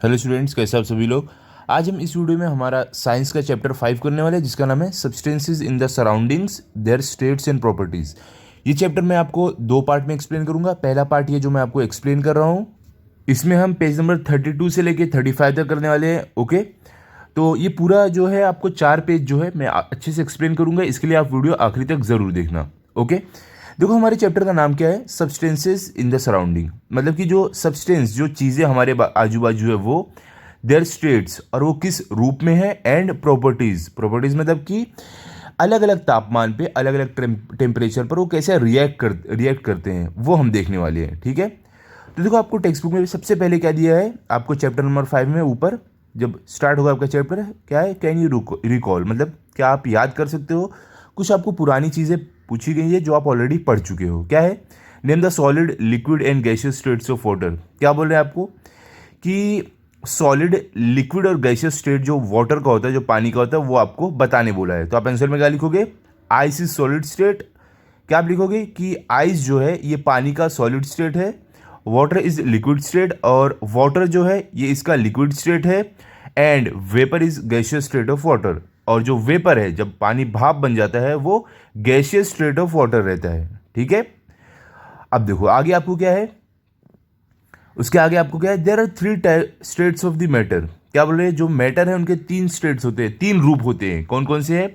Hello students, कैसे आप सभी लोग। आज हम इस वीडियो में हमारा साइंस का चैप्टर 5 करने वाले हैं, जिसका नाम है substances in the surroundings, their states and properties. ये चैप्टर मैं आपको दो पार्ट में एक्सप्लेन करूंगा। पहला पार्ट ये जो मैं आपको एक्सप्लेन कर रहा हूँ, इसमें हम पेज नंबर 32 से लेके 35 तक करने वाले हैं। ओके, तो ये पूरा जो है आपको 4 पेज जो है मैं अच्छे से एक्सप्लेन करूंगा, इसके लिए आप वीडियो आखिरी तक ज़रूर देखना। ओके, देखो हमारे चैप्टर का नाम क्या है, सब्सटेंसेस इन द सराउंडिंग। मतलब कि जो सब्सटेंस, जो चीज़ें हमारे आजू बाजू है, वो देयर स्टेट्स, और वो किस रूप में है, एंड प्रॉपर्टीज़। प्रॉपर्टीज़ मतलब कि अलग अलग तापमान पे, अलग अलग टेम्परेचर पर वो कैसे रिएक्ट करते हैं, वो हम देखने वाले हैं। ठीक है, तो देखो आपको टेक्स्ट बुक में सबसे पहले क्या दिया है, आपको चैप्टर नंबर 5 में ऊपर जब स्टार्ट होगा आपका चैप्टर, क्या है, कैन यू रिकॉल, मतलब क्या आप याद कर सकते हो। कुछ आपको पुरानी चीज़ें पूछी गई है जो आप ऑलरेडी पढ़ चुके हो। क्या है, name the solid, liquid and gaseous states of water. क्या बोल रहे हैं आपको कि सॉलिड, लिक्विड और गैसियस स्टेट जो वाटर का होता है, जो पानी का होता है, वो आपको बताने बोला है। तो आप आंसर में क्या लिखोगे, आइस इज सॉलिड स्टेट। क्या आप लिखोगे कि आइस जो है ये पानी का सॉलिड स्टेट है, वाटर इज लिक्विड स्टेट, और वाटर जो है ये इसका लिक्विड स्टेट है, and vapour is gaseous state of water. और जो वेपर है, जब पानी भाप बन जाता है, वो गैसियस स्टेट ऑफ वाटर रहता है। ठीक है, अब देखो आगे आपको क्या है, उसके आगे आपको क्या है, there are 3 states of the matter. क्या बोल रहे हैं, जो मैटर है उनके 3 स्टेट्स होते हैं, 3 रूप होते हैं। कौन कौन से हैं,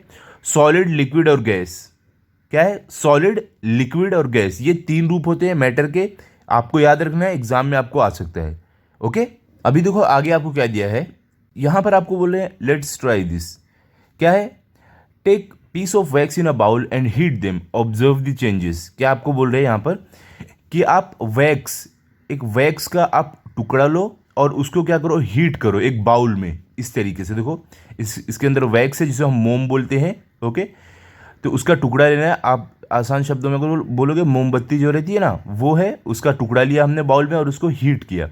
सॉलिड, लिक्विड और गैस। क्या है, सॉलिड, लिक्विड और गैस, ये 3 रूप होते हैं मैटर के। आपको याद रखना है, एग्जाम में आपको आ सकता है। ओके, अभी देखो आगे आपको क्या दिया है, यहां पर आपको बोल रहे हैं लेट्स ट्राई दिस। क्या है, take piece of wax in a bowl and heat them, observe the changes. क्या आपको बोल रहे हैं यहां पर कि आप वैक्स, एक वैक्स का आप टुकड़ा लो और उसको क्या करो, हीट करो एक बाउल में। इस तरीके से देखो, इसके अंदर वैक्स है जिसे हम मोम बोलते हैं। ओके, तो उसका टुकड़ा लेना है। आप आसान शब्दों में अगर बोलोगे, मोमबत्ती जो रहती है ना, वो है, उसका टुकड़ा लिया हमने बाउल में और उसको हीट किया।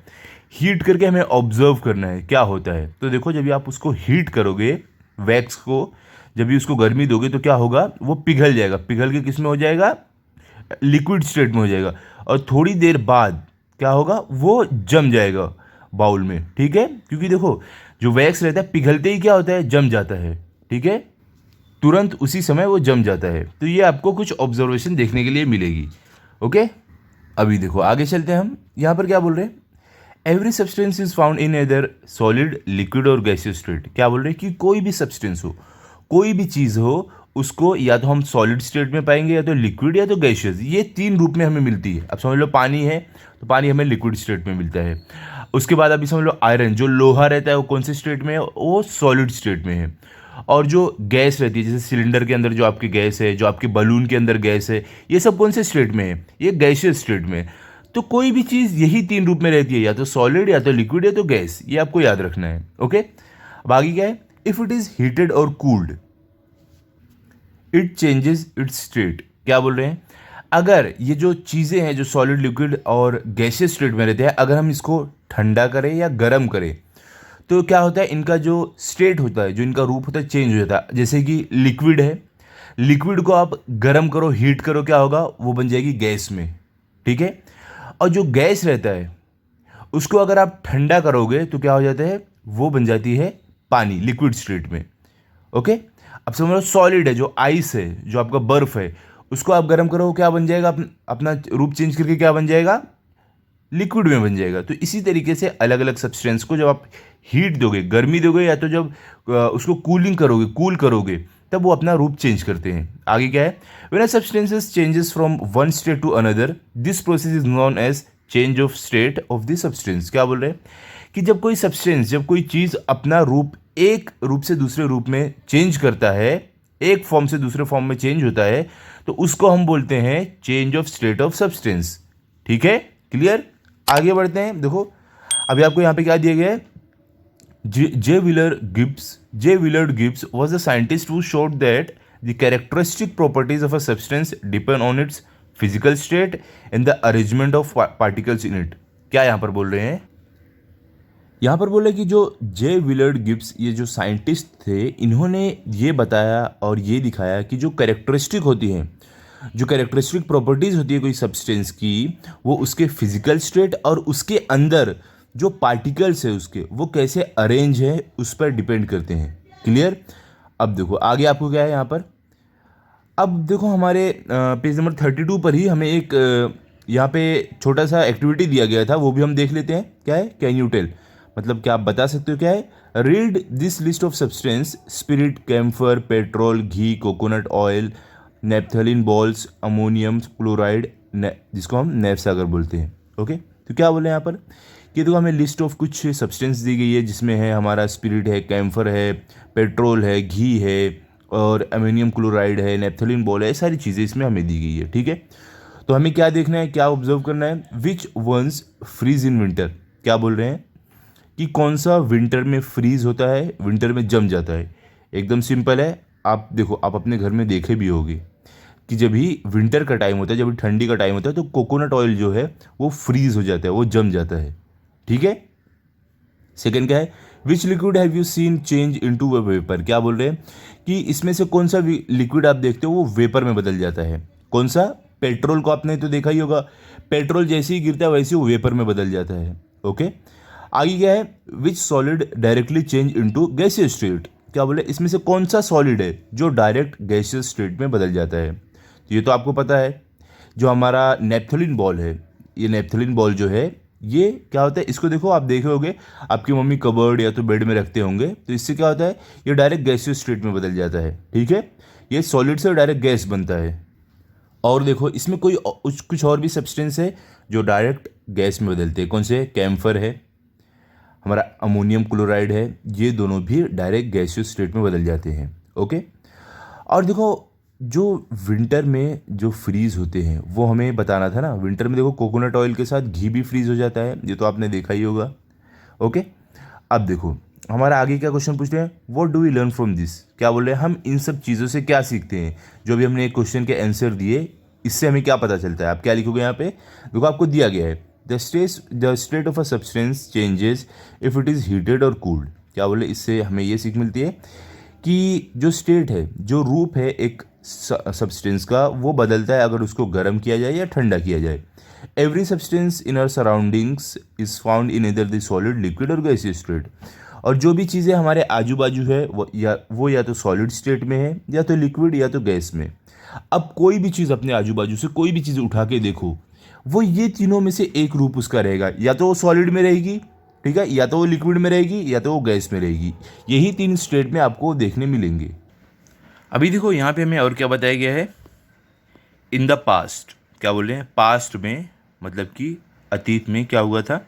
हीट करके हमें ऑब्जर्व करना है क्या होता है। तो देखो, जब भी आप उसको हीट करोगे, वैक्स को जब भी उसको गर्मी दोगे, तो क्या होगा, वो पिघल जाएगा। पिघल के किस में हो जाएगा, लिक्विड स्टेट में हो जाएगा। और थोड़ी देर बाद क्या होगा, वो जम जाएगा बाउल में। ठीक है, क्योंकि देखो जो वैक्स रहता है, पिघलते ही क्या होता है, जम जाता है। ठीक है, तुरंत उसी समय वो जम जाता है। तो ये आपको कुछ ऑब्जर्वेशन देखने के लिए मिलेगी। ओके, अभी देखो आगे चलते हैं हम। यहाँ पर क्या बोल रहे हैं, every substance is found in either solid, liquid और गैसियस स्टेट। क्या बोल रहे हैं कि कोई भी सब्सटेंस हो, कोई भी चीज़ हो, उसको या तो हम सॉलिड स्टेट में पाएंगे, या तो लिक्विड, या तो गैसियस। ये 3 रूप में हमें मिलती है। अब समझ लो पानी है, तो पानी हमें लिक्विड स्टेट में मिलता है। उसके बाद अभी समझ लो आयरन, जो लोहा रहता है, वो कौन से स्टेट में है, वो सॉलिड स्टेट में है। और जो गैस रहती है, जैसे सिलेंडर के अंदर जो आपकी गैस है, जो आपके बलून के अंदर गैस है, ये सब कौन से स्टेट में है, ये गैसियस स्टेट में है। तो कोई भी चीज़ यही 3 रूप में रहती है, या तो सॉलिड, या तो लिक्विड, या तो गैस। ये आपको याद रखना है। ओके, अब आगे क्या है, इफ इट इज हीटेड और cooled, it changes it's state. क्या बोल रहे हैं, अगर ये जो चीज़ें हैं, जो सॉलिड, लिक्विड और गैसियस स्टेट में रहते हैं, अगर हम इसको ठंडा करें या गर्म करें, तो क्या होता है, इनका जो स्टेट होता है, जो इनका रूप होता है, चेंज हो जाता है। जैसे कि लिक्विड है, लिक्विड को आप गर्म करो, हीट करो, क्या होगा, वो बन जाएगी गैस में। ठीक है, और जो गैस रहता है, उसको अगर आप ठंडा करोगे, तो क्या हो जाता है, वो बन जाती है पानी, लिक्विड स्टेट में। ओके, अब समझ लो सॉलिड है, जो आइस है, जो आपका बर्फ है, उसको आप गर्म करो, क्या बन जाएगा, अपना रूप चेंज करके क्या बन जाएगा, लिक्विड में बन जाएगा। तो इसी तरीके से अलग अलग सब्सटेंस को जब आप हीट दोगे, गर्मी दोगे, या तो जब उसको कूलिंग करोगे, कूल करोगे, तब वो अपना रूप चेंज करते हैं। आगे क्या है, when a substances changes from one state to another, this process is known as change of state of the substance. क्या बोल रहे हैं कि जब कोई सब्सटेंस, जब कोई चीज़ अपना रूप एक रूप से दूसरे रूप में चेंज करता है, एक फॉर्म से दूसरे फॉर्म में चेंज होता है, तो उसको हम बोलते हैं change of state of substance. ठीक है, क्लियर। आगे बढ़ते हैं। देखो अभी आपको यहाँ पे क्या दिया गया है, J Willard Gibbs was a scientist who showed that the characteristic properties of a substance depend on its physical state and the arrangement of particles in it। क्या यहाँ पर बोल रहे हैं, यहाँ पर बोले कि जो जे विलर्ड गिब्स, ये जो साइंटिस्ट थे, इन्होंने ये बताया और ये दिखाया कि जो कैरेक्टरिस्टिक होती हैं, जो कैरेक्टरिस्टिक प्रॉपर्टीज़ होती है कोई सब्सटेंस की, वो उसके फिजिकल स्टेट और उसके अंदर जो पार्टिकल्स है उसके वो कैसे अरेंज है उस पर डिपेंड करते हैं। क्लियर। अब देखो आगे आपको क्या है यहाँ पर। अब देखो हमारे पेज नंबर 32 पर ही हमें एक यहाँ पे छोटा सा एक्टिविटी दिया गया था, वो भी हम देख लेते हैं। क्या है, कैन यू टेल, मतलब क्या आप बता सकते हो क्या है। Read this list of substance spirit, camphor, petrol, ghee, coconut oil, naphthalene balls, ammonium chloride, जिसको हम नैपसागर बोलते हैं। ओके, तो क्या बोले यहाँ पर कि देखो हमें लिस्ट ऑफ कुछ सब्सटेंस दी गई है जिसमें है हमारा स्पिरिट है, कैम्फर है, पेट्रोल है, घी है और अमोनियम क्लोराइड है, नेप्थलीन बॉल है, ये सारी चीज़ें इसमें हमें दी गई है। ठीक है, तो हमें क्या देखना है, क्या ऑब्जर्व करना है। विच वंस फ्रीज इन विंटर, क्या बोल रहे हैं कि कौन सा विंटर में फ्रीज होता है, विंटर में जम जाता है। एकदम सिंपल है, आप देखो आप अपने घर में देखे भी होगे कि जब भी विंटर का टाइम होता है, जब भी ठंडी का टाइम होता है, तो कोकोनट ऑयल जो है वो फ्रीज हो जाता है, वो जम जाता है। ठीक है। सेकेंड क्या है, विच liquid have you seen change into a vapour, क्या बोल रहे हैं कि इसमें से कौन सा लिक्विड आप देखते हो वो वेपर में बदल जाता है। कौन सा, पेट्रोल को आपने तो देखा ही होगा, पेट्रोल जैसे ही गिरता है वैसे ही वो वेपर में बदल जाता है। ओके, आगे क्या है, विच solid directly change into gaseous state, क्या बोले इसमें से कौन सा सॉलिड है जो डायरेक्ट गैसियस स्टेट में बदल जाता है। तो ये तो आपको पता है, जो हमारा नेप्थलीन बॉल है, ये नेप्थलीन बॉल जो है ये क्या होता है, इसको देखो आप देखे होगे आपकी मम्मी कबर्ड या तो बेड में रखते होंगे, तो इससे क्या होता है ये डायरेक्ट गैसियस स्टेट में बदल जाता है। ठीक है, ये सॉलिड से डायरेक्ट गैस बनता है। और देखो इसमें कोई कुछ और भी सब्सटेंस है जो डायरेक्ट गैस में बदलते हैं। कौन से, कैम्फर है, हमारा अमोनियम क्लोराइड है, ये दोनों भी डायरेक्ट गैसियस स्टेट में बदल जाते हैं। ओके, और देखो जो विंटर में जो फ्रीज होते हैं वो हमें बताना था ना। विंटर में देखो कोकोनट ऑयल के साथ घी भी फ्रीज हो जाता है, ये तो आपने देखा ही होगा। ओके, अब देखो हमारा आगे क्या क्वेश्चन पूछ रहे हैं, what do we learn from this, क्या बोल रहे हैं हम इन सब चीज़ों से क्या सीखते हैं। जो भी हमने एक क्वेश्चन के आंसर दिए इससे हमें क्या पता चलता है। आप क्या लिखोगे यहाँ पे, देखो आपको दिया गया है the state of a substance changes if it is heated और कूल्ड, क्या बोले इससे हमें ये सीख मिलती है कि जो स्टेट है, जो रूप है एक सब्सटेंस का, वो बदलता है अगर उसको गर्म किया जाए या ठंडा किया जाए। Every substance in our surroundings is found in either the solid, liquid और गैसियस स्टेट। और जो भी चीज़ें हमारे आजू बाजू है वो या तो सॉलिड स्टेट में है या तो लिक्विड या तो गैस में। अब कोई भी चीज़ अपने आजू बाजू से कोई भी चीज़ उठा के देखो, वो ये तीनों में से एक रूप उसका रहेगा, या तो वो सॉलिड में रहेगी, ठीक है, या तो वो लिक्विड में रहेगी या तो वो गैस में रहेगी। यही तीन स्टेट में आपको देखने मिलेंगे। अभी देखो यहाँ पे हमें और क्या बताया गया है, इन द पास्ट, क्या बोल रहे हैं पास्ट में, मतलब कि अतीत में क्या हुआ था।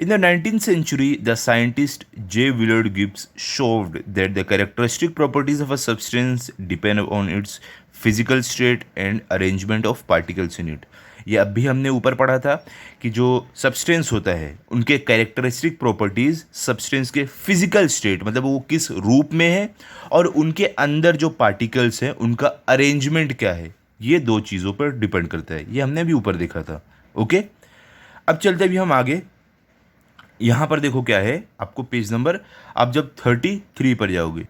In the 19th century the scientist J Willard Gibbs showed that the characteristic properties of a substance depend on its physical state and arrangement of particles in इट। ये अभी हमने ऊपर पढ़ा था कि जो सब्सटेंस होता है उनके कैरेक्टरिस्टिक प्रॉपर्टीज़ सब्सटेंस के फिजिकल स्टेट, मतलब वो किस रूप में है, और उनके अंदर जो पार्टिकल्स हैं उनका अरेंजमेंट क्या है, ये दो चीज़ों पर डिपेंड करता है। ये हमने अभी ऊपर देखा था। ओके, अब चलते भी हम आगे। यहाँ पर देखो क्या है, आपको पेज नंबर आप जब 33 पर जाओगे,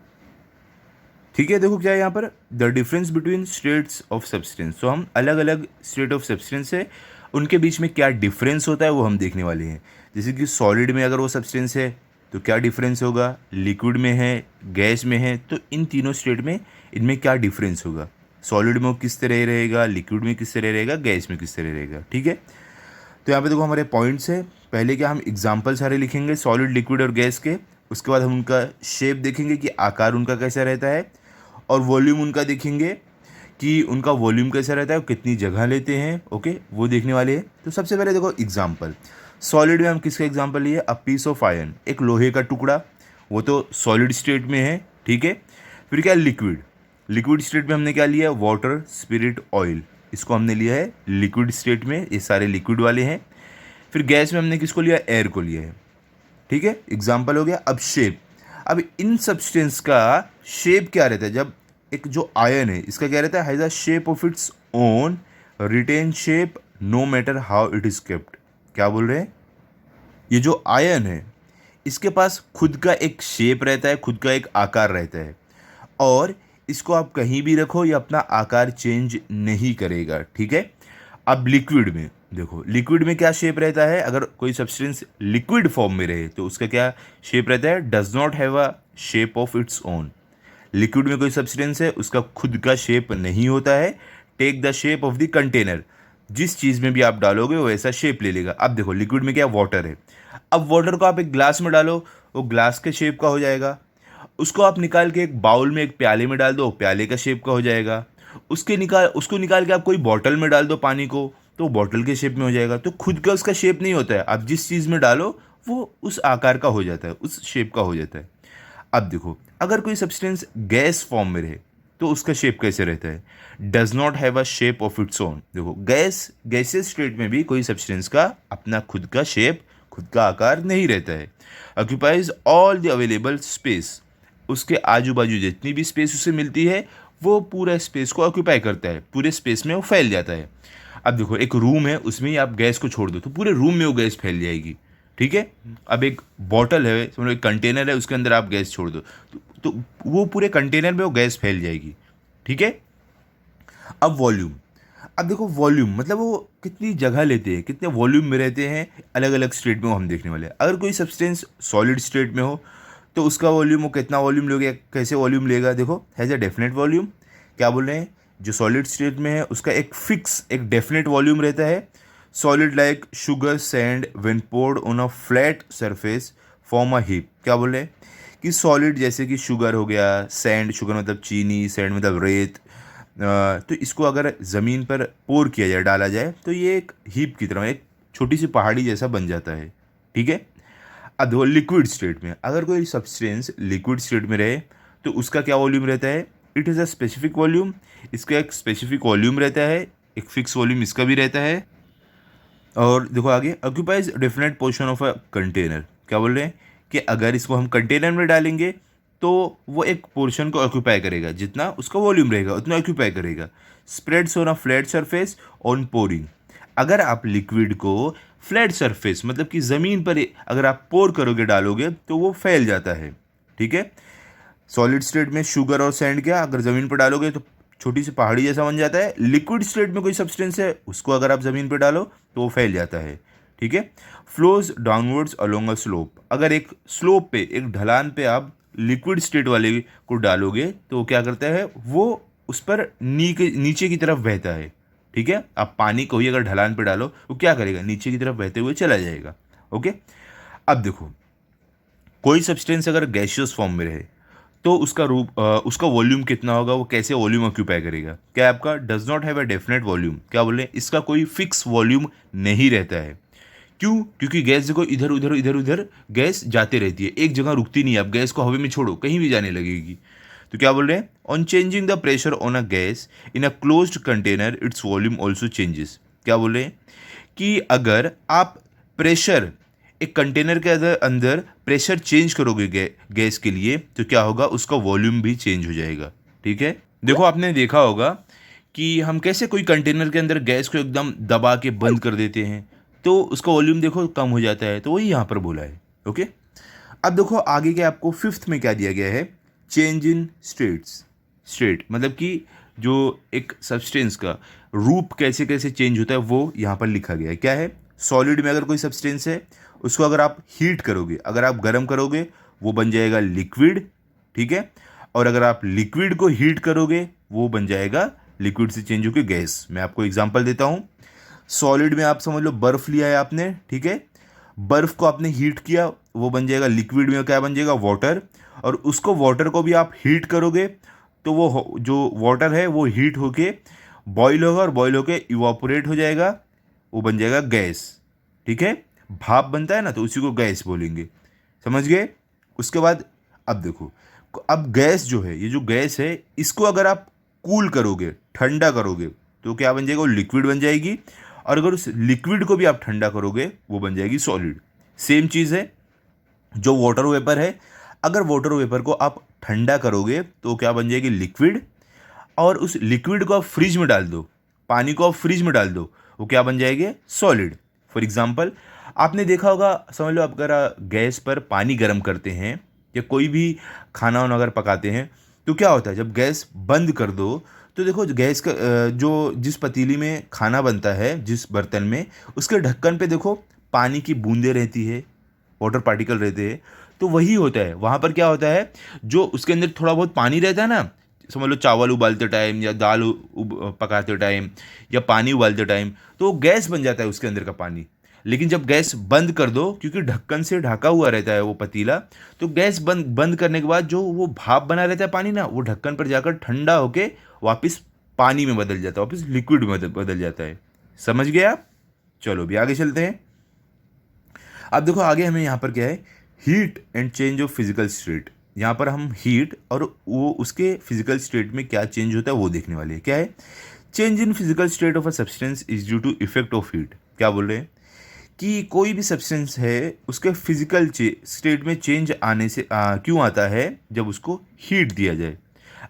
ठीक है, देखो क्या है यहाँ पर, the difference between states of substance. तो हम अलग अलग स्टेट ऑफ सब्सटेंस है उनके बीच में क्या डिफरेंस होता है वो हम देखने वाले हैं। जैसे कि सॉलिड में अगर वो सब्सटेंस है तो क्या डिफरेंस होगा, लिक्विड में है, गैस में है, तो इन तीनों स्टेट में इनमें क्या डिफरेंस होगा। सॉलिड में वो किस तरह रहेगा, लिक्विड में किस तरह रहेगा, गैस में किस तरह रहेगा। ठीक है, तो यहाँ पे देखो हमारे पॉइंट्स है। पहले क्या हम एग्जाम्पल सारे लिखेंगे सॉलिड, लिक्विड और गैस के, उसके बाद हम उनका शेप देखेंगे कि आकार उनका कैसा रहता है, और वॉल्यूम उनका देखेंगे कि उनका वॉल्यूम कैसा रहता है, कितनी जगह लेते हैं। ओके, वो देखने वाले हैं। तो सबसे पहले देखो एग्जाम्पल, सॉलिड में हम किसका एग्जाम्पल लिए, अ पीस ऑफ आयरन, एक लोहे का टुकड़ा, वो तो सॉलिड स्टेट में है। ठीक है, फिर क्या लिक्विड, लिक्विड स्टेट में हमने क्या लिया, वाटर, स्पिरिट, ऑयल, इसको हमने लिया है लिक्विड स्टेट में, ये सारे लिक्विड वाले हैं। फिर गैस में हमने किसको लिया, एयर को लिया है। ठीक है, एग्जाम्पल हो गया। अब शेप, अब इन सब्सटेंस का शेप क्या रहता है, जब एक जो आयन है इसका क्या रहता है, has a shape of its own, retain shape no matter how it is kept. क्या बोल रहे हैं, ये जो आयन है इसके पास खुद का एक शेप रहता है, खुद का एक आकार रहता है, और इसको आप कहीं भी रखो ये अपना आकार चेंज नहीं करेगा। ठीक है, अब लिक्विड में देखो लिक्विड में क्या शेप रहता है, अगर कोई सब्सटेंस लिक्विड फॉर्म में रहे तो उसका क्या शेप रहता है, does not have a shape of its own. Liquid में कोई सब्सटेंस है उसका खुद का शेप नहीं होता है। Take the shape of the container, जिस चीज़ में भी आप डालोगे वो ऐसा शेप ले लेगा। अब देखो लिक्विड में क्या वाटर है, अब वाटर को आप एक ग्लास में डालो वो ग्लास के शेप का हो जाएगा। उसको आप निकाल के एक बाउल में एक प्याले में डाल दो, प्याले का शेप का हो जाएगा। उसको निकाल के आप कोई बॉटल में डाल दो पानी को, तो बॉटल के शेप में हो जाएगा। तो खुद का उसका शेप नहीं होता है, आप जिस चीज़ में डालो वो उस आकार का हो जाता है, उस शेप का हो जाता है। अब देखो अगर कोई सब्सटेंस गैस फॉर्म में रहे तो उसका शेप कैसे रहता है, does not have a shape of its own. देखो गैसेस स्टेट में भी कोई सब्सटेंस का अपना खुद का शेप, खुद का आकार नहीं रहता है। Occupies all the available space, उसके आजू बाजू जितनी भी स्पेस उसे मिलती है वो पूरा स्पेस को ऑक्यूपाई करता है, पूरे स्पेस में वो फैल जाता है। अब देखो एक रूम है, उसमें ही आप गैस को छोड़ दो तो पूरे रूम में वो गैस फैल जाएगी, ठीक है। अब एक बॉटल है, समझो एक कंटेनर है, उसके अंदर आप गैस छोड़ दो तो वो पूरे कंटेनर में वो गैस फैल जाएगी, ठीक है। अब वॉल्यूम, अब देखो वॉल्यूम मतलब वो कितनी जगह लेते हैं, कितने वॉल्यूम में रहते हैं, अलग अलग स्टेट में वो हम देखने वाले हैं। अगर कोई सब्सटेंस सॉलिड स्टेट में हो तो उसका वॉल्यूम वो कितना वॉल्यूम लेगा, कैसे वॉल्यूम लेगा, देखो हैज़ अ डेफिनेट वॉल्यूम। क्या बोल रहे हैं, जो सॉलिड स्टेट में है उसका एक फिक्स एक डेफिनेट वॉल्यूम रहता है। Solid like sugar sand when poured on a flat surface form a heap. क्या बोल रहे हैं कि सॉलिड जैसे कि शुगर हो गया, सैंड, शुगर मतलब चीनी, सैंड मतलब रेत, तो इसको अगर ज़मीन पर पोर किया जाए, डाला जाए तो ये एक हीप की तरह एक छोटी सी पहाड़ी जैसा बन जाता है, ठीक है। अब देखो लिक्विड स्टेट में अगर कोई सब्सटेंस लिक्विड स्टेट में रहे तो उसका क्या वॉल्यूम रहता है, it is a specific volume. इसका एक स्पेसिफिक वॉल्यूम रहता है, एक फिक्स वॉल्यूम इसका भी रहता है। और देखो आगे, occupies definite portion of a container. क्या बोल रहे हैं कि अगर इसको हम कंटेनर में डालेंगे तो वो एक पोर्शन को ऑक्यूपाई करेगा, जितना उसका वॉल्यूम रहेगा उतना ऑक्यूपाई करेगा। Spreads on a flat surface on pouring, अगर आप लिक्विड को फ्लैट सरफेस मतलब कि ज़मीन पर अगर आप पोर करोगे, डालोगे तो वो फैल जाता है, ठीक है। सॉलिड स्टेट में शुगर और सैंड क्या अगर ज़मीन पर डालोगे तो छोटी सी पहाड़ी जैसा बन जाता है। लिक्विड स्टेट में कोई सब्सटेंस है उसको अगर आप ज़मीन पर डालो तो वो फैल जाता है, ठीक है। Flows downwards along a slope, अगर एक स्लोप पे एक ढलान पे आप लिक्विड स्टेट वाले को डालोगे तो वो क्या करता है, वो उस पर नीचे की तरफ बहता है, ठीक है। आप पानी को ही अगर ढलान पे डालो वो क्या करेगा, नीचे की तरफ बहते हुए चला जाएगा, ओके। अब देखो कोई सब्सटेंस अगर गैसियस फॉर्म में रहे तो उसका वॉल्यूम कितना होगा, वो कैसे वॉल्यूम ऑक्यूपाई करेगा। क्या आपका does not have a definite volume, क्या बोल रहे हैं, इसका कोई फिक्स वॉल्यूम नहीं रहता है। क्यों, क्योंकि गैस देखो इधर उधर इधर उधर गैस जाते रहती है, एक जगह रुकती नहीं है। आप गैस को हवा में छोड़ो कहीं भी जाने लगेगी। तो क्या बोल रहे हैं, on changing the pressure on a gas in a closed container its volume also changes. क्या बोल रहे हैं कि अगर आप प्रेशर एक कंटेनर के अंदर अंदर प्रेशर चेंज करोगे गैस के लिए तो क्या होगा, उसका वॉल्यूम भी चेंज हो जाएगा, ठीक है। देखो आपने देखा होगा कि हम कैसे कोई कंटेनर के अंदर गैस को एकदम दबा के बंद कर देते हैं तो उसका वॉल्यूम देखो कम हो जाता है, तो वही यहाँ पर बोला है, ओके। अब देखो आगे के आपको फिफ्थ में क्या दिया गया है, चेंज इन स्टेट मतलब कि जो एक सब्सटेंस का रूप कैसे कैसे चेंज होता है वो यहाँ पर लिखा गया है। क्या है, सॉलिड में अगर कोई सब्सटेंस है उसको अगर आप हीट करोगे, अगर आप गर्म करोगे वो बन जाएगा लिक्विड, ठीक है। और अगर आप लिक्विड को हीट करोगे वो बन जाएगा लिक्विड से चेंज होकर गैस। मैं आपको एग्जांपल देता हूँ। सॉलिड में आप समझ लो बर्फ़ लिया है आपने, ठीक है। बर्फ़ को आपने हीट किया वो बन जाएगा लिक्विड में क्या बन जाएगा, वाटर। और उसको वाटर को भी आप हीट करोगे तो वो जो वाटर है वो हीट होके बॉईल होगा और बॉईल होके इवापोरेट हो जाएगा, वो बन जाएगा गैस, ठीक है। भाप बनता है ना तो उसी को गैस बोलेंगे, समझ गए। उसके बाद अब देखो, अब गैस जो है, ये जो गैस है इसको अगर आप कूल करोगे, ठंडा करोगे तो क्या बन जाएगा, वो लिक्विड बन जाएगी। और अगर उस लिक्विड को भी आप ठंडा करोगे वो बन जाएगी सॉलिड। सेम चीज़ है जो वाटर वेपर है, अगर वाटर वेपर को आप ठंडा करोगे तो क्या बन जाएगी, लिक्विड। और उस लिक्विड को आप फ्रिज में डाल दो, पानी को आप फ्रिज में डाल दो, वो क्या बन जाएंगे, सॉलिड। फॉर एग्जांपल आपने देखा होगा, समझ लो आप अगर गैस पर पानी गर्म करते हैं या कोई भी खाना वाना अगर पकाते हैं तो क्या होता है, जब गैस बंद कर दो तो देखो गैस का जो जिस पतीली में खाना बनता है, जिस बर्तन में, उसके ढक्कन पे देखो पानी की बूंदें रहती है, वाटर पार्टिकल रहते हैं। तो वही होता है वहाँ पर, क्या होता है, जो उसके अंदर थोड़ा बहुत पानी रहता है ना, समझ लो चावल उबालते टाइम या दाल पकाते टाइम या पानी उबालते टाइम, तो गैस बन जाता है उसके अंदर का पानी। लेकिन जब गैस बंद कर दो, क्योंकि ढक्कन से ढका हुआ रहता है वो पतीला, तो गैस बंद बंद करने के बाद जो वो भाप बना रहता है पानी ना, वो ढक्कन पर जाकर ठंडा होके वापस पानी में बदल जाता है, वापस लिक्विड में बदल जाता है। समझ गए आप? चलो भी आगे चलते हैं। अब देखो आगे हमें यहाँ पर क्या है, heat and change of physical state. यहाँ पर हम हीट और वो उसके फिजिकल स्टेट में क्या चेंज होता है वो देखने वाले हैं। क्या है? Change in physical state of a substance is due to effect of heat. क्या बोल रहे हैं कि कोई भी सब्सटेंस है उसके फिजिकल स्टेट में चेंज आने से क्यों आता है, जब उसको हीट दिया जाए।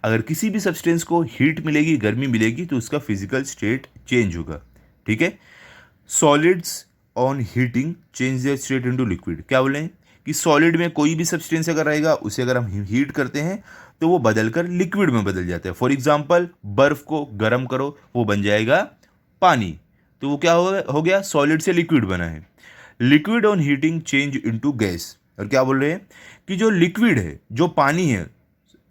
अगर किसी भी सब्सटेंस को हीट मिलेगी, गर्मी मिलेगी, तो उसका फिजिकल स्टेट चेंज होगा। ठीक है? Solids on heating change their state into liquid. क्या बोले कि सॉलिड में कोई भी सब्सटेंस अगर रहेगा, उसे अगर हम हीट करते हैं तो वो बदलकर लिक्विड में बदल जाता है। फॉर एग्जांपल, बर्फ को गर्म करो, वो बन जाएगा पानी, तो वो क्या हो गया, सॉलिड से लिक्विड बना है। Liquid on heating change into gas. और क्या बोल रहे हैं कि जो लिक्विड है, जो पानी है,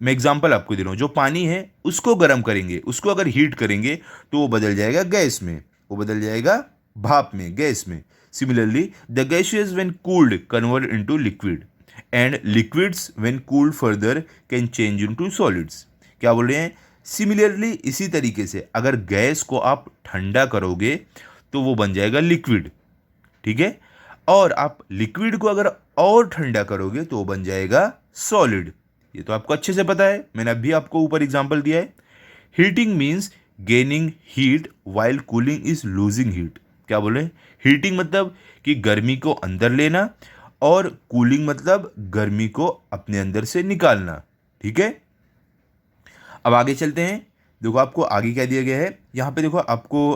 मैं एग्जांपल आपको दे रहा हूँ, जो पानी है उसको गर्म करेंगे, उसको अगर हीट करेंगे तो वो बदल जाएगा गैस में, वो बदल जाएगा भाप में, गैस में। Similarly, the gaseous when cooled convert into liquid and liquids when cooled further can change into solids. क्या बोल रहे हैं? सिमिलरली, इसी तरीके से अगर गैस को आप ठंडा करोगे तो वो बन जाएगा लिक्विड। ठीक है? और आप लिक्विड को अगर और ठंडा करोगे तो वो बन जाएगा सॉलिड। ये तो आपको अच्छे से पता है, मैंने अभी आपको ऊपर एग्जांपल दिया है। Heating means gaining heat while cooling is losing heat. क्या बोले? हीटिंग मतलब कि गर्मी को अंदर लेना, और कूलिंग मतलब गर्मी को अपने अंदर से निकालना। ठीक है? अब आगे चलते हैं। देखो आपको आगे क्या दिया गया है, यहाँ पे देखो आपको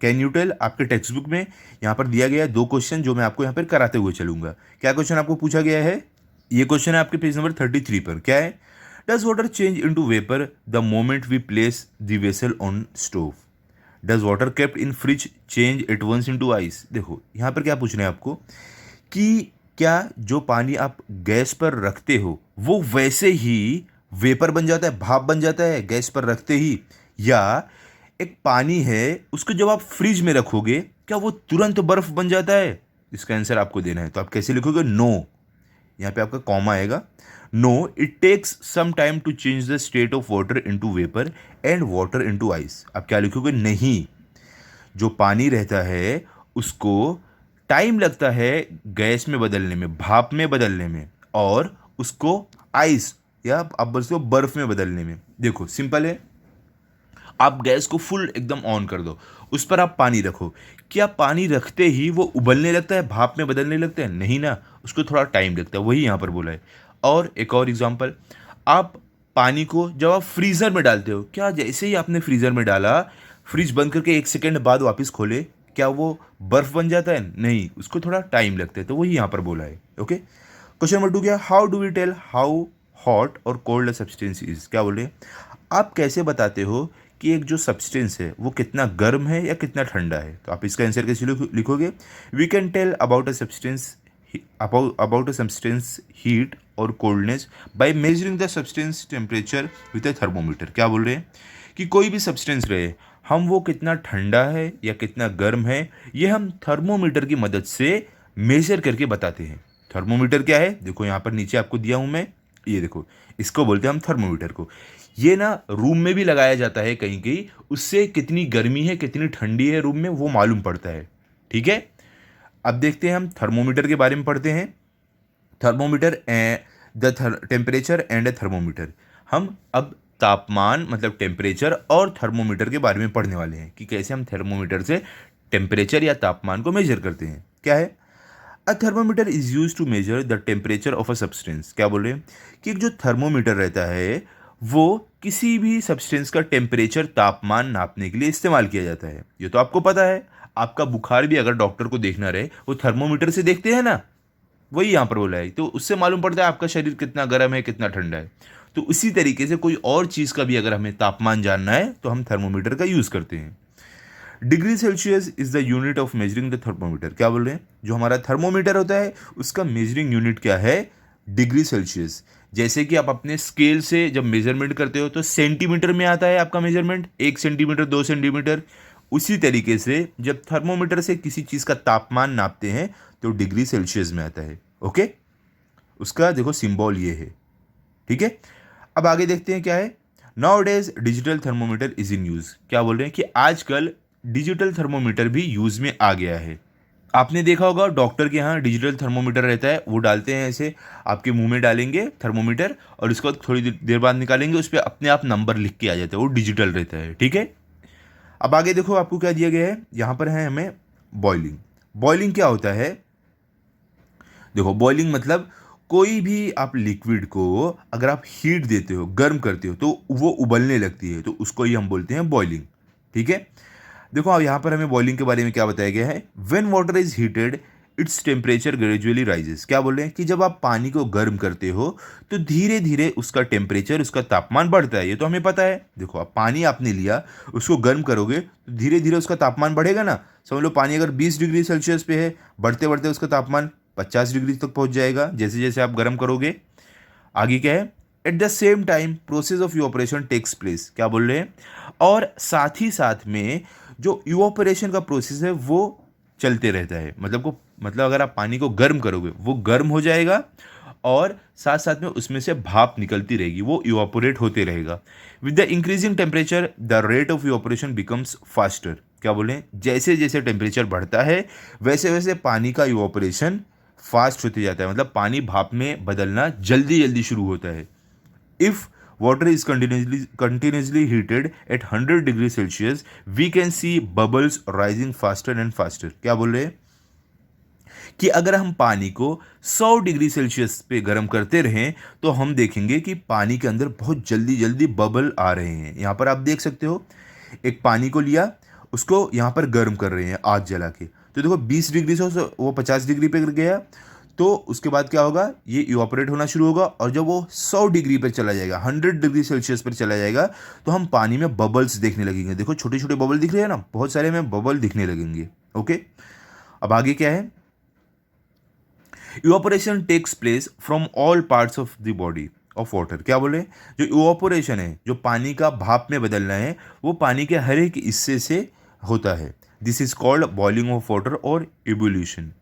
कैन यू टेल, आपके टेक्स्ट बुक में यहाँ पर दिया गया है 2 क्वेश्चन, जो मैं आपको यहाँ पर कराते हुए चलूंगा। क्या क्वेश्चन आपको पूछा गया है? ये क्वेश्चन है आपके पेज नंबर 33 पर। क्या है? Does water change into vapour the moment we place the vessel on stove? Does water kept in fridge change at once into ice? देखो यहाँ पर क्या पूछ रहे हैं आपको कि क्या जो पानी आप गैस पर रखते हो वो वैसे ही वेपर बन जाता है, भाप बन जाता है गैस पर रखते ही, या एक पानी है उसको जब आप फ्रिज में रखोगे क्या वो तुरंत बर्फ बन जाता है? इसका आंसर आपको देना है। तो आप कैसे लिखोगे? नो, यहाँ पे आपका कॉमा आएगा। No, it takes some time to change the state of water into vapour and water into ice. आप क्या लिखोगे? नहीं, जो पानी रहता है उसको टाइम लगता है गैस में बदलने में, भाप में बदलने में, और उसको आइस या आप बोल सकते हो बर्फ में बदलने में। देखो सिंपल है, आप गैस को फुल एकदम ऑन कर दो, उस पर आप पानी रखो, क्या पानी रखते ही वो उबलने लगता है, भाप में बदलने लगता है? नहीं ना, उसको थोड़ा टाइम लगता है, वही यहाँ पर बोला है। और एक और एग्जांपल, आप पानी को जब आप फ्रीज़र में डालते हो, क्या जैसे ही आपने फ्रीज़र में डाला, फ्रिज बंद करके 1 सेकेंड बाद वापस खोले, क्या वो बर्फ़ बन जाता है? नहीं, उसको थोड़ा टाइम लगता है, तो वही यहाँ पर बोला है। ओके, क्वेश्चन नंबर 2 क्या? How do we tell how hot और कोल्ड अ सब्सटेंस इज? क्या बोले? आप कैसे बताते हो कि एक जो सब्सटेंस है वो कितना गर्म है या कितना ठंडा है? तो आप इसका आंसर कैसे लिखोगे? We can tell about a substance about a substance heat और coldness by measuring the substance temperature with a thermometer। क्या बोल रहे हैं कि कोई भी सब्सटेंस रहे, हम वो कितना ठंडा है या कितना गर्म है, ये हम थर्मोमीटर की मदद से मेजर करके बताते हैं। थर्मोमीटर क्या है? देखो यहाँ पर नीचे आपको दिया हूँ मैं, ये देखो, इसको बोलते हैं हम थर्मोमीटर को। ये ना रूम में भी लगाया जाता है कहीं कहीं, उससे कितनी गर्मी है कितनी ठंडी है रूम में वो मालूम पड़ता है। ठीक है? अब देखते हैं हम थर्मोमीटर के बारे में पढ़ते हैं। Thermometer the temperature and A thermometer. हम अब तापमान मतलब टेम्परेचर और थर्मोमीटर के बारे में पढ़ने वाले हैं कि कैसे हम थर्मोमीटर से टेम्परेचर या तापमान को मेजर करते हैं। क्या है? A thermometer is use to measure the temperature of a substance. क्या बोल रहे हैं कि जो थर्मोमीटर रहता है वो किसी भी सब्सटेंस का टेम्परेचर, तापमान नापने के लिए इस्तेमाल किया जाता है। ये तो आपको पता है। आपका बुखार भी अगर डॉक्टर को देखना रहे, वो थर्मोमीटर से देखते हैं ना, वही यहाँ पर बोला है, तो उससे मालूम पड़ता है आपका शरीर कितना गर्म है कितना ठंडा है। तो उसी तरीके से कोई और चीज़ का भी अगर हमें तापमान जानना है तो हम थर्मोमीटर का यूज़ करते हैं। Degree Celsius is the unit of measuring the thermometer. क्या बोल रहे हैं, जो हमारा थर्मोमीटर होता है उसका मेजरिंग यूनिट क्या है, डिग्री सेल्सियस। जैसे कि आप अपने स्केल से जब मेजरमेंट करते हो तो सेंटीमीटर में आता है आपका मेजरमेंट, 1 सेंटीमीटर 2 सेंटीमीटर। उसी तरीके से जब थर्मोमीटर से किसी चीज़ का तापमान नापते हैं तो डिग्री सेल्सियस में आता है। ओके, उसका देखो सिंबल ये है। ठीक है, अब आगे देखते हैं क्या है। Now days digital thermometer is in use. क्या बोल रहे हैं कि आजकल डिजिटल थर्मोमीटर भी यूज में आ गया है। आपने देखा होगा डॉक्टर के यहाँ डिजिटल थर्मोमीटर रहता है, वो डालते हैं ऐसे आपके मुंह में डालेंगे थर्मोमीटर और उसके बाद थोड़ी देर बाद निकालेंगे, उस पर अपने आप नंबर लिख के आ जाता है, वो डिजिटल रहता है। ठीक है, अब आगे देखो आपको क्या दिया गया है, यहाँ पर है हमें बॉइलिंग। बॉइलिंग क्या होता है, देखो बॉइलिंग मतलब कोई भी आप लिक्विड को अगर आप हीट देते हो, गर्म करते हो तो वो उबलने लगती है, तो उसको ही हम बोलते हैं बॉइलिंग। ठीक है, देखो अब यहाँ पर हमें बॉइलिंग के बारे में क्या बताया गया है। When water is heated its temperature gradually rises. क्या बोल रहे हैं कि जब आप पानी को गर्म करते हो तो धीरे धीरे उसका टेम्परेचर, उसका तापमान बढ़ता है, ये तो हमें पता है। देखो अब पानी आपने लिया, उसको गर्म करोगे तो धीरे धीरे उसका तापमान बढ़ेगा ना। समझ लो पानी अगर 20 डिग्री सेल्सियस पे है, बढ़ते बढ़ते उसका तापमान 50 डिग्री तक पहुंच जाएगा जैसे जैसे आप गर्म करोगे। आगे क्या है, at the same time process of evaporation takes place. क्या बोल रहे हैं, और साथ ही साथ में जो इवापोरेशन का प्रोसेस है वो चलते रहता है। मतलब अगर आप पानी को गर्म करोगे वो गर्म हो जाएगा और साथ साथ में उसमें से भाप निकलती रहेगी, वो इवापोरेट होते रहेगा। With the increasing temperature the rate of evaporation becomes faster. क्या बोले, जैसे जैसे टेम्परेचर बढ़ता है वैसे वैसे पानी का इवापोरेशन फास्ट होते जाता है, मतलब पानी भाप में बदलना जल्दी जल्दी शुरू होता है। If water is continuously heated at 100 degree Celsius, we can see bubbles rising faster and faster. क्या बोल रहे हैं कि अगर हम पानी को 100 डिग्री सेल्सियस पे गर्म करते रहें तो हम देखेंगे कि पानी के अंदर बहुत जल्दी जल्दी बबल आ रहे हैं। यहाँ पर आप देख सकते हो, एक पानी को लिया, उसको यहाँ पर गर्म कर रहे हैं आग जला के, तो देखो 20 डिग्री से वो 50 डिग्री पे गया, तो उसके बाद क्या होगा, ये इवापोरेट होना शुरू होगा और जब वो 100 डिग्री पर चला जाएगा, 100 डिग्री सेल्सियस पर चला जाएगा, तो हम पानी में बबल्स देखने लगेंगे। देखो छोटे छोटे बबल दिख रहे हैं ना, बहुत सारे हमें बबल दिखने लगेंगे। ओके, अब आगे क्या है, evaporation takes place from all parts of the body of water. क्या बोले, जो इवापोरेशन है, जो पानी का भाप में बदलना है, वो पानी के हर एक हिस्से से होता है। This is called boiling of water और इवोल्यूशन।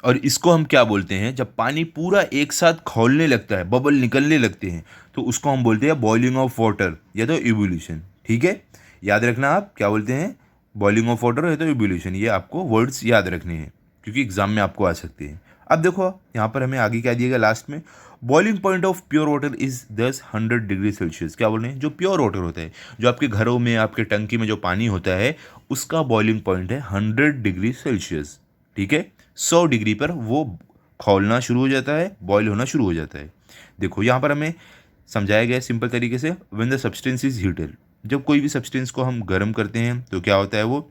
और इसको हम क्या बोलते हैं, जब पानी पूरा एक साथ खौलने लगता है, बबल निकलने लगते हैं, तो उसको हम बोलते हैं बॉइलिंग ऑफ वाटर या तो इवोल्यूशन। ठीक है, याद रखना आप क्या बोलते हैं, बॉइलिंग ऑफ वाटर या तो इवोल्यूशन, ये आपको वर्ड्स याद रखने हैं क्योंकि एग्जाम में आपको आ सकते हैं। अब देखो यहाँ पर हमें आगे क्या दिएगा लास्ट में, boiling point of pure water is 100 degree Celsius. क्या बोल रहे हैं, जो प्योर वाटर होता है, जो आपके घरों में, आपके टंकी में जो पानी होता है, उसका बॉइलिंग पॉइंट है 100 डिग्री सेल्सियस। ठीक है, 100 डिग्री पर वो खौलना शुरू हो जाता है, बॉयल होना शुरू हो जाता है। देखो यहाँ पर हमें समझाया गया सिंपल तरीके से, when the substance is heated, जब कोई भी सब्सटेंस को हम गर्म करते हैं तो क्या होता है, वो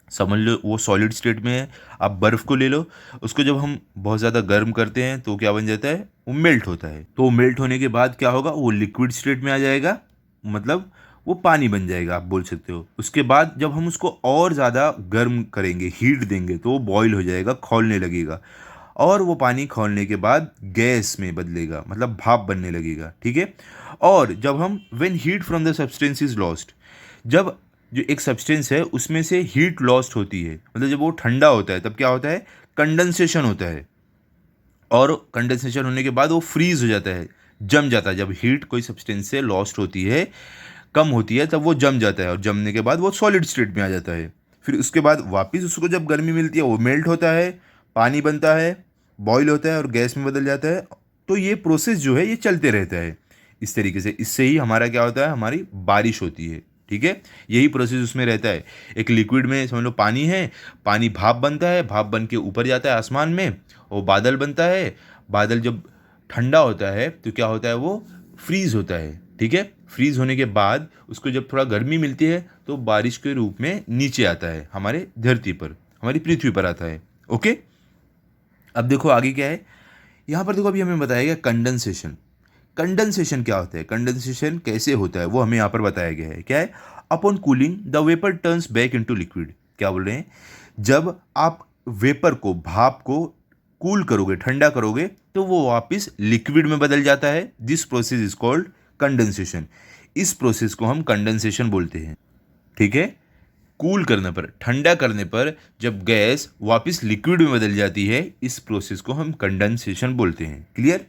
समझ लो वो सॉलिड स्टेट में है। आप बर्फ़ को ले लो, उसको जब हम बहुत ज़्यादा गर्म करते हैं तो क्या बन जाता है, वो मेल्ट होता है। तो मेल्ट होने के बाद क्या होगा, वो लिक्विड स्टेट में आ जाएगा, मतलब वो पानी बन जाएगा, आप बोल सकते हो। उसके बाद जब हम उसको और ज़्यादा गर्म करेंगे, हीट देंगे, तो वो बॉयल हो जाएगा, खौलने लगेगा, और वो पानी खौलने के बाद गैस में बदलेगा, मतलब भाप बनने लगेगा। ठीक है, और जब हम when heat from the substance is lost, जब जो एक सब्सटेंस है उसमें से हीट लॉस्ट होती है, मतलब जब वो ठंडा होता है तब क्या होता है, कंडेंसेशन होता है, और कंडेंसेशन होने के बाद वो फ्रीज हो जाता है, जम जाता है। जब हीट कोई सब्सटेंस से लॉस्ट होती है, कम होती है, तब वो जम जाता है, और जमने के बाद वो सॉलिड स्टेट में आ जाता है। फिर उसके बाद वापस उसको जब गर्मी मिलती है, वो मेल्ट होता है, पानी बनता है, बॉयल होता है और गैस में बदल जाता है। तो ये प्रोसेस जो है ये चलते रहता है इस तरीके से। इससे ही हमारा क्या होता है, हमारी बारिश होती है। ठीक है, यही प्रोसेस उसमें रहता है। एक लिक्विड में समझ लो पानी है, पानी भाप बनता है, भाप बन के ऊपर जाता है आसमान में, वो बादल बनता है, बादल जब ठंडा होता है तो क्या होता है, वो फ्रीज होता है। ठीक है, फ्रीज होने के बाद उसको जब थोड़ा गर्मी मिलती है तो बारिश के रूप में नीचे आता है, हमारे धरती पर, हमारी पृथ्वी पर आता है। ओके, अब देखो आगे क्या है, यहाँ पर देखो अभी हमें बताया गया कंडेंसेशन। कंडेंसेशन क्या होता है, कंडेंसेशन कैसे होता है वो हमें यहाँ पर बताया गया है। क्या है, upon cooling the vapour turns back into liquid. क्या बोल रहे हैं, जब आप वेपर को, भाप को कूल करोगे, ठंडा करोगे, तो वो वापस लिक्विड में बदल जाता है। This process is called condensation. इस प्रोसेस को हम कंडेंसेशन बोलते हैं। ठीक है, कूल करने पर, ठंडा करने पर जब गैस वापस लिक्विड में बदल जाती है, इस प्रोसेस को हम कंडेंसेशन बोलते हैं। क्लियर।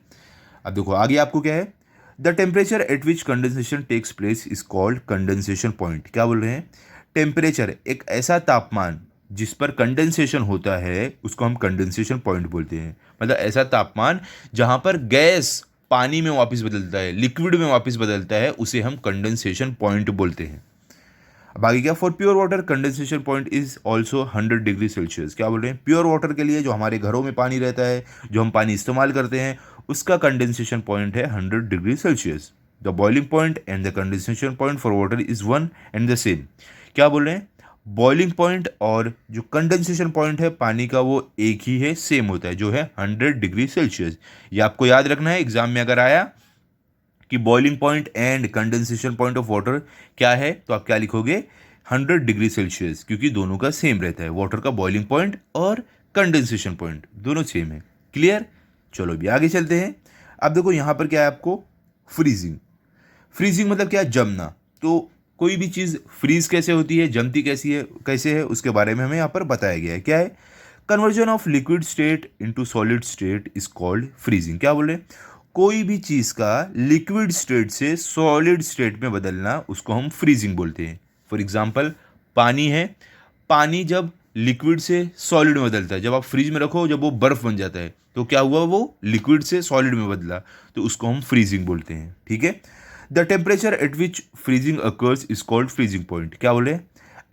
अब देखो आगे आपको क्या है, the temperature at which condensation takes place is called condensation point. क्या बोल रहे हैं, टेम्परेचर, एक ऐसा तापमान जिस पर कंडेंसेशन होता है उसको हम कंडेंसेशन पॉइंट बोलते हैं। मतलब ऐसा तापमान जहां पर गैस पानी में वापस बदलता है, लिक्विड में वापस बदलता है, उसे हम कंडेंसेशन पॉइंट बोलते हैं। अब आगे क्या, for pure water condensation point is also 100 degree Celsius. क्या बोल रहे हैं, प्योर वाटर के लिए, जो हमारे घरों में पानी रहता है, जो हम पानी इस्तेमाल करते हैं, उसका कंडेंसेशन पॉइंट है 100 degree Celsius. The boiling point and the condensation point for water is one and the same. क्या बोल रहे हैं, बॉइलिंग पॉइंट और जो कंडेंसेशन पॉइंट है पानी का, वो एक ही है, सेम होता है, जो है 100 डिग्री सेल्सियस। ये आपको याद रखना है, एग्जाम में अगर आया कि boiling point and condensation point of water क्या है, तो आप क्या लिखोगे, 100 डिग्री सेल्सियस, क्योंकि दोनों का सेम रहता है। वाटर का बॉइलिंग पॉइंट और कंडेंसेशन पॉइंट दोनों सेम है। क्लियर। चलो अभी आगे चलते हैं। अब देखो यहाँ पर क्या है आपको, फ्रीजिंग। फ्रीजिंग मतलब क्या, जमना। तो कोई भी चीज़ फ्रीज कैसे होती है, जमती कैसे है, उसके बारे में हमें यहाँ पर बताया गया है। क्या है, conversion of liquid state into solid state is called freezing. क्या बोल रहे हैं, कोई भी चीज़ का लिक्विड स्टेट से सॉलिड स्टेट में बदलना, उसको हम फ्रीजिंग बोलते हैं। फॉर एग्जांपल, पानी है, पानी जब लिक्विड से सॉलिड में बदलता है, जब आप फ्रीज में रखो, जब वो बर्फ बन जाता है, तो क्या हुआ, वो लिक्विड से सॉलिड में बदला, तो उसको हम फ्रीजिंग बोलते हैं। ठीक है, the temperature at which freezing occurs is called freezing point. क्या बोले,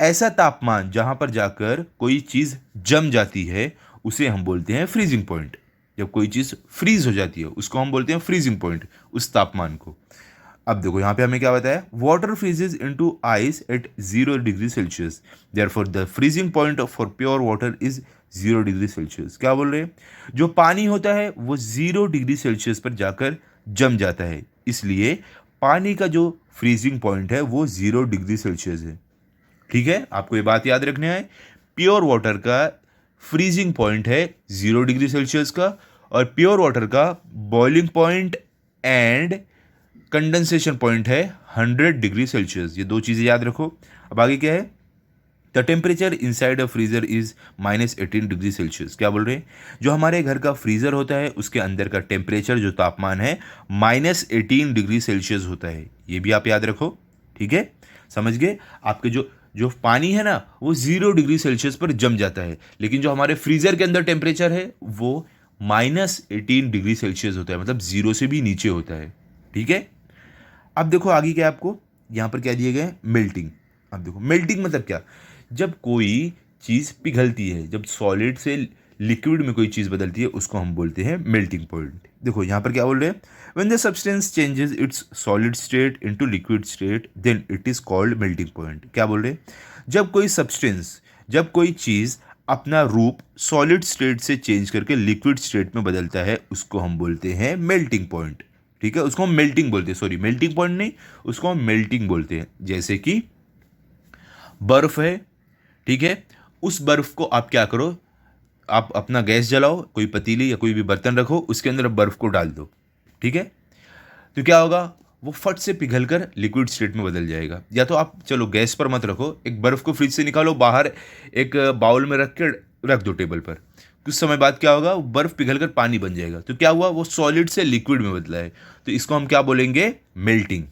ऐसा तापमान जहां पर जाकर कोई चीज़ जम जाती है, उसे हम बोलते हैं फ्रीजिंग पॉइंट। जब कोई चीज़ फ्रीज हो जाती है, उसको हम बोलते हैं फ्रीजिंग पॉइंट, उस तापमान को। अब देखो यहाँ पे हमें क्या बताया, water फ्रीजेज into ice eight 0 degree Celsius, therefore the freezing point for pure water is 0 degree Celsius. क्या बोल रहे हैं, जो पानी होता है वो 0 डिग्री सेल्सियस पर जाकर जम जाता है, इसलिए पानी का जो फ्रीजिंग पॉइंट है वो 0 डिग्री सेल्सियस है। ठीक है, आपको ये बात याद रखनी है, प्योर वाटर का फ्रीजिंग पॉइंट है 0 डिग्री सेल्सियस का, और प्योर वाटर का boiling point and condensation point है 100 डिग्री सेल्सियस। ये दो चीज़ें याद रखो। अब आगे क्या है, the temperature inside a freezer is -18 degree Celsius. क्या बोल रहे हैं, जो हमारे घर का फ्रीजर होता है उसके अंदर का टेम्परेचर, जो तापमान है, -18 डिग्री सेल्सियस होता है। ये भी आप याद रखो। ठीक है, समझ गए। आपके जो जो पानी है ना, वो 0 डिग्री सेल्सियस पर जम जाता है, लेकिन जो हमारे फ्रीजर के अंदर टेम्परेचर है वो -18 डिग्री सेल्सियस होता है, मतलब 0 से भी नीचे होता है। ठीक है, अब देखो आगे क्या, आपको यहाँ पर क्या दिए गए, मेल्टिंग। अब देखो मेल्टिंग मतलब क्या, जब कोई चीज़ पिघलती है, जब सॉलिड से लिक्विड में कोई चीज़ बदलती है, उसको हम बोलते हैं मेल्टिंग पॉइंट। देखो यहाँ पर क्या बोल रहे हैं, when the substance changes its solid state into liquid state then it is called melting point. क्या बोल रहे हैं, जब कोई सब्सटेंस, जब कोई चीज़ अपना रूप सॉलिड स्टेट से चेंज करके लिक्विड स्टेट में बदलता है, उसको हम बोलते हैं मेल्टिंग पॉइंट। ठीक है, उसको हम मेल्टिंग बोलते हैं, सॉरी मेल्टिंग पॉइंट नहीं, उसको हम मेल्टिंग बोलते हैं। जैसे कि बर्फ है, ठीक है, उस बर्फ को आप क्या करो, आप अपना गैस जलाओ, कोई पतीली या कोई भी बर्तन रखो, उसके अंदर बर्फ को डाल दो। ठीक है, तो क्या होगा, वो फट से पिघलकर लिक्विड स्टेट में बदल जाएगा। या तो आप चलो गैस पर मत रखो, एक बर्फ को फ्रिज से निकालो, बाहर एक बाउल में रख के रख दो टेबल पर। कुछ समय बाद क्या होगा, वो बर्फ पिघलकर पानी बन जाएगा। तो क्या हुआ, वो सॉलिड से लिक्विड में बदला है, तो इसको हम क्या बोलेंगे, melting.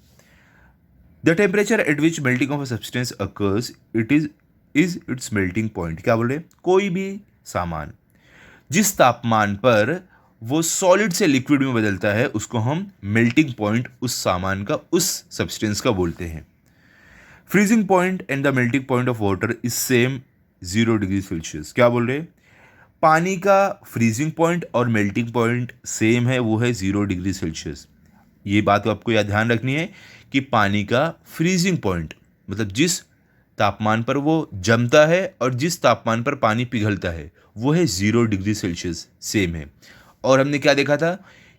The temperature at which melting of a substance occurs it is it's melting point. क्या बोल रहे हैं, कोई भी सामान जिस तापमान पर वो सॉलिड से लिक्विड में बदलता है, उसको हम मेल्टिंग पॉइंट उस सामान का, उस सब्सटेंस का बोलते हैं। Freezing point and the melting point of water is same 0 degree Celsius. क्या बोल रहे हैं, पानी का फ्रीजिंग पॉइंट और मेल्टिंग पॉइंट सेम है, वो है 0 डिग्री सेल्सियस। ये बात आपको याद ध्यान रखनी है कि पानी का फ्रीजिंग पॉइंट मतलब जिस तापमान पर वो जमता है और जिस तापमान पर पानी पिघलता है, वो है 0 डिग्री सेल्सियस, सेम है। और हमने क्या देखा था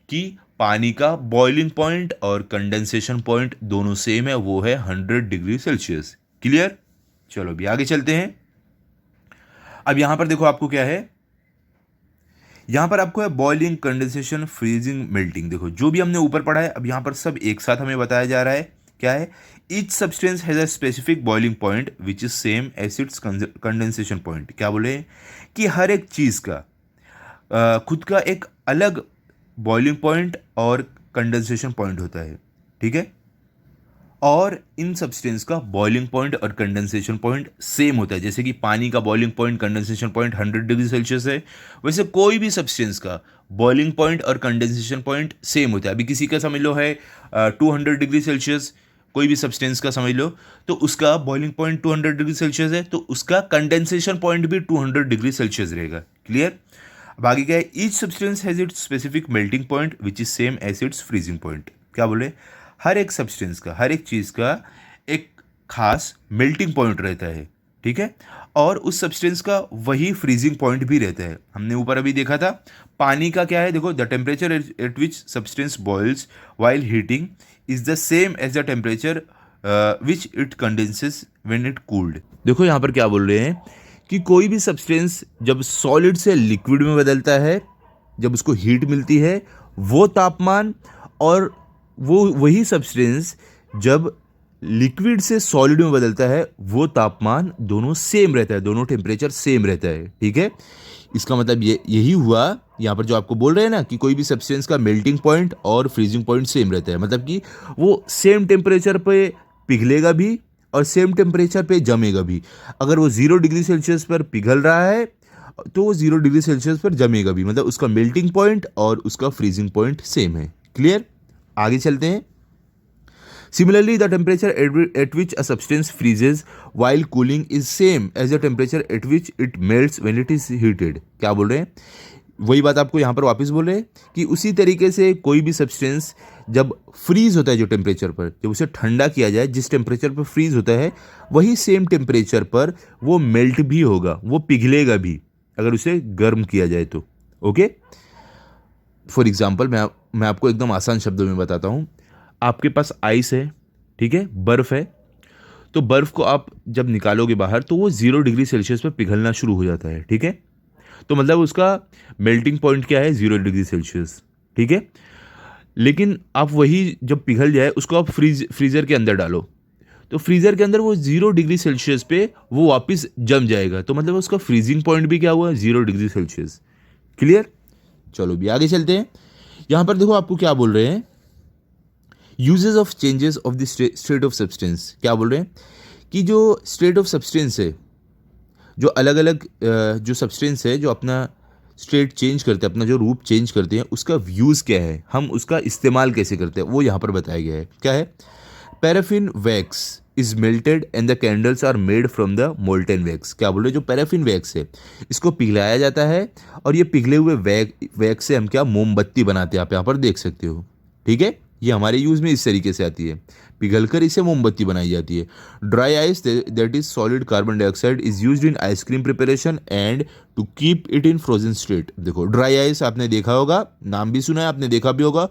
कि पानी का बॉइलिंग पॉइंट और कंडेंसेशन पॉइंट दोनों सेम है, वो है 100 डिग्री सेल्सियस। क्लियर? चलो अभी आगे चलते हैं। अब यहां पर देखो आपको क्या है, यहां पर आपको है बॉइलिंग, कंडेंसेशन, फ्रीजिंग, मेल्टिंग। देखो जो भी हमने ऊपर पढ़ा है अब यहां पर सब एक साथ हमें बताया जा रहा है। क्या है? Each substance has a specific boiling point which is same as its condensation point. क्या बोले कि हर एक चीज का खुद का एक अलग बॉइलिंग पॉइंट और कंडेंसेशन पॉइंट होता है। ठीक है? और इन सब्सटेंस का बॉइलिंग पॉइंट और कंडेंसेशन पॉइंट सेम होता है। जैसे कि पानी का boiling point, condensation point 100 degree Celsius है, वैसे कोई भी सब्सटेंस का बॉइलिंग पॉइंट और कंडेंसेशन पॉइंट सेम होता है। अभी किसी का समझ लो है 200 डिग्री सेल्सियस, कोई भी सब्सटेंस का समझ लो, तो उसका बॉइलिंग पॉइंट 200 डिग्री सेल्सियस है, तो उसका कंडेंसेशन पॉइंट भी 200 डिग्री सेल्सियस रहेगा। क्लियर? अब आगे क्या है? Each substance has its specific melting point which is same as its freezing point. क्या बोले? हर एक सब्सटेंस का, हर एक चीज़ का एक खास मेल्टिंग पॉइंट रहता है। ठीक है? और उस सब्सटेंस का वही फ्रीजिंग पॉइंट भी रहता है। हमने ऊपर अभी देखा था पानी का क्या है, देखो the temperature at which substance boils while heating is the same as the temperature which it condenses when it cooled. देखो यहाँ पर क्या बोल रहे हैं कि कोई भी सब्सटेंस जब सॉलिड से लिक्विड में बदलता है, जब उसको हीट मिलती है, वो तापमान, और वो वही सब्सटेंस जब लिक्विड से सॉलिड में बदलता है, वो तापमान दोनों सेम रहता है, दोनों टेम्परेचर सेम रहता है। ठीक है? इसका मतलब ये यही हुआ यहाँ पर जो आपको बोल रहे हैं ना कि कोई भी सब्सटेंस का मेल्टिंग पॉइंट और फ्रीजिंग पॉइंट सेम रहता है, मतलब कि वो सेम टेम्परेचर पे पिघलेगा भी और सेम टेम्परेचर पे जमेगा भी। अगर वो 0 डिग्री सेल्सियस पर पिघल रहा है तो वो 0 डिग्री सेल्सियस पर जमेगा भी, मतलब उसका मेल्टिंग पॉइंट और उसका फ्रीजिंग पॉइंट सेम है। क्लियर? आगे चलते हैं। Similarly, the temperature at which a substance freezes while cooling is same as the temperature at which it melts when it is heated. क्या बोल रहे हैं? वही बात आपको यहाँ पर वापस बोल रहे हैं कि उसी तरीके से कोई भी सब्सटेंस जब फ्रीज होता है, जो टेम्परेचर पर, जब उसे ठंडा किया जाए, जिस टेम्परेचर पर फ्रीज होता है वही सेम टेम्परेचर पर वो मेल्ट भी होगा, वो पिघलेगा भी अगर उसे गर्म किया जाए तो। ओके? फॉर एग्जाम्पल मैं आपको एकदम आसान शब्दों में बताता हूँ। आपके पास आइस है, ठीक है, बर्फ़ है, तो बर्फ़ को आप जब निकालोगे बाहर तो वो 0 डिग्री सेल्सियस पर पिघलना शुरू हो जाता है। ठीक है? तो मतलब उसका मेल्टिंग पॉइंट क्या है? 0 डिग्री सेल्सियस। ठीक है? लेकिन आप वही जब पिघल जाए उसको आप फ्रीज़र के अंदर डालो, तो फ्रीज़र के अंदर वो 0 डिग्री सेल्सियस पे वो वापस जम जाएगा, तो मतलब उसका फ्रीजिंग पॉइंट भी क्या हुआ? 0 डिग्री सेल्सियस। क्लियर? चलो भी आगे चलते हैं। यहाँ पर देखो आपको क्या बोल रहे हैं, uses of changes of the state of substance. क्या बोल रहे हैं कि जो स्टेट ऑफ सब्सटेंस है, जो अलग अलग जो सब्सटेंस है जो अपना स्टेट चेंज करते हैं, अपना जो रूप चेंज करते हैं, उसका यूज़ क्या है, हम उसका इस्तेमाल कैसे करते हैं, वो यहाँ पर बताया गया है। क्या है? Paraffin wax is melted and the candles are made from the molten wax. क्या बोल रहे हैं? जो पैराफिन वैक्स है इसको पिघलाया जाता है और ये पिघले हुए वैक्स से हम क्या मोमबत्ती बनाते हैं, आप यहाँ पर देख सकते हो। ठीक है? ये हमारे यूज़ में इस तरीके से आती है, पिघलकर इसे मोमबत्ती बनाई जाती है। Dry ice that is solid carbon dioxide is used in ice cream preparation and to keep it in frozen state. देखो ड्राई आइस आपने देखा होगा, नाम भी सुना है, आपने देखा भी होगा।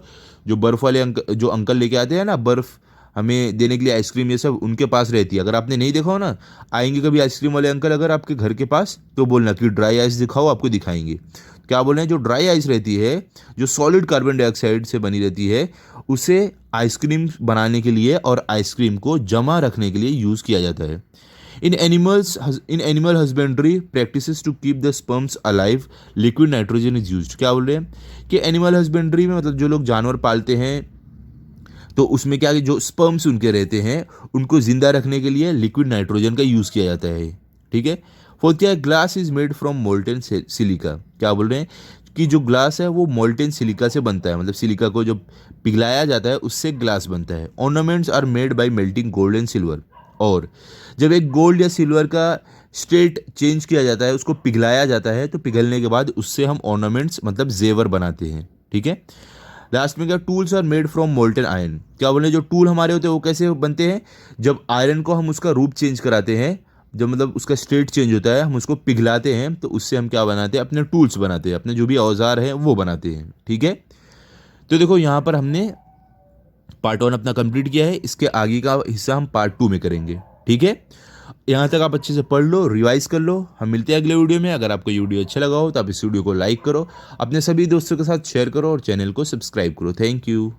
जो बर्फ़ वाले जो अंकल लेके आते हैं ना बर्फ़ हमें देने के लिए, आइसक्रीम, ये सब उनके पास रहती है। अगर आपने नहीं देखा हो ना, आएंगे कभी आइसक्रीम वाले अंकल अगर आपके घर के पास, तो बोलना कि ड्राई आइस दिखाओ, आपको दिखाएंगे। क्या बोल रहे हैं? जो ड्राई आइस रहती है, जो सॉलिड कार्बन डाइऑक्साइड से बनी रहती है, उसे आइसक्रीम बनाने के लिए और आइसक्रीम को जमा रखने के लिए यूज़ किया जाता है। In animal husbandry practices to keep the sperms alive liquid nitrogen is used. क्या बोल रहे हैं कि एनिमल हस्बेंड्री में, मतलब जो लोग जानवर पालते हैं, तो उसमें क्या है, जो स्पर्म्स उनके रहते हैं उनको जिंदा रखने के लिए लिक्विड नाइट्रोजन का यूज़ किया जाता है। ठीक है? फोर्थ क्या है? Glass is made from molten silica. क्या बोल रहे हैं कि जो ग्लास है वो मोल्टेन सिलिका से बनता है, मतलब सिलिका को जब पिघलाया जाता है उससे ग्लास बनता है। Ornaments are made by melting gold and silver. और जब एक गोल्ड या सिल्वर का स्टेट चेंज किया जाता है, उसको पिघलाया जाता है, तो पिघलने के बाद उससे हम ऑर्नामेंट्स मतलब जेवर बनाते हैं। ठीक है? लास्ट में क्या? Tools are made from molten iron. क्या बोले? जो टूल हमारे होते हैं वो कैसे बनते हैं? जब आयरन को हम उसका रूप चेंज कराते हैं, जब मतलब उसका स्टेट चेंज होता है, हम उसको पिघलाते हैं, तो उससे हम क्या बनाते हैं? अपने टूल्स बनाते हैं, अपने जो भी औजार हैं वो बनाते हैं। ठीक है? तो देखो यहाँ पर हमने पार्ट 1 अपना कंप्लीट किया है, इसके आगे का हिस्सा हम पार्ट 2 में करेंगे। ठीक है, यहाँ तक आप अच्छे से पढ़ लो, रिवाइज कर लो। हम मिलते हैं अगले वीडियो में। अगर आपको ये वीडियो अच्छा लगा हो तो आप इस वीडियो को लाइक करो, अपने सभी दोस्तों के साथ शेयर करो और चैनल को सब्सक्राइब करो। Thank you.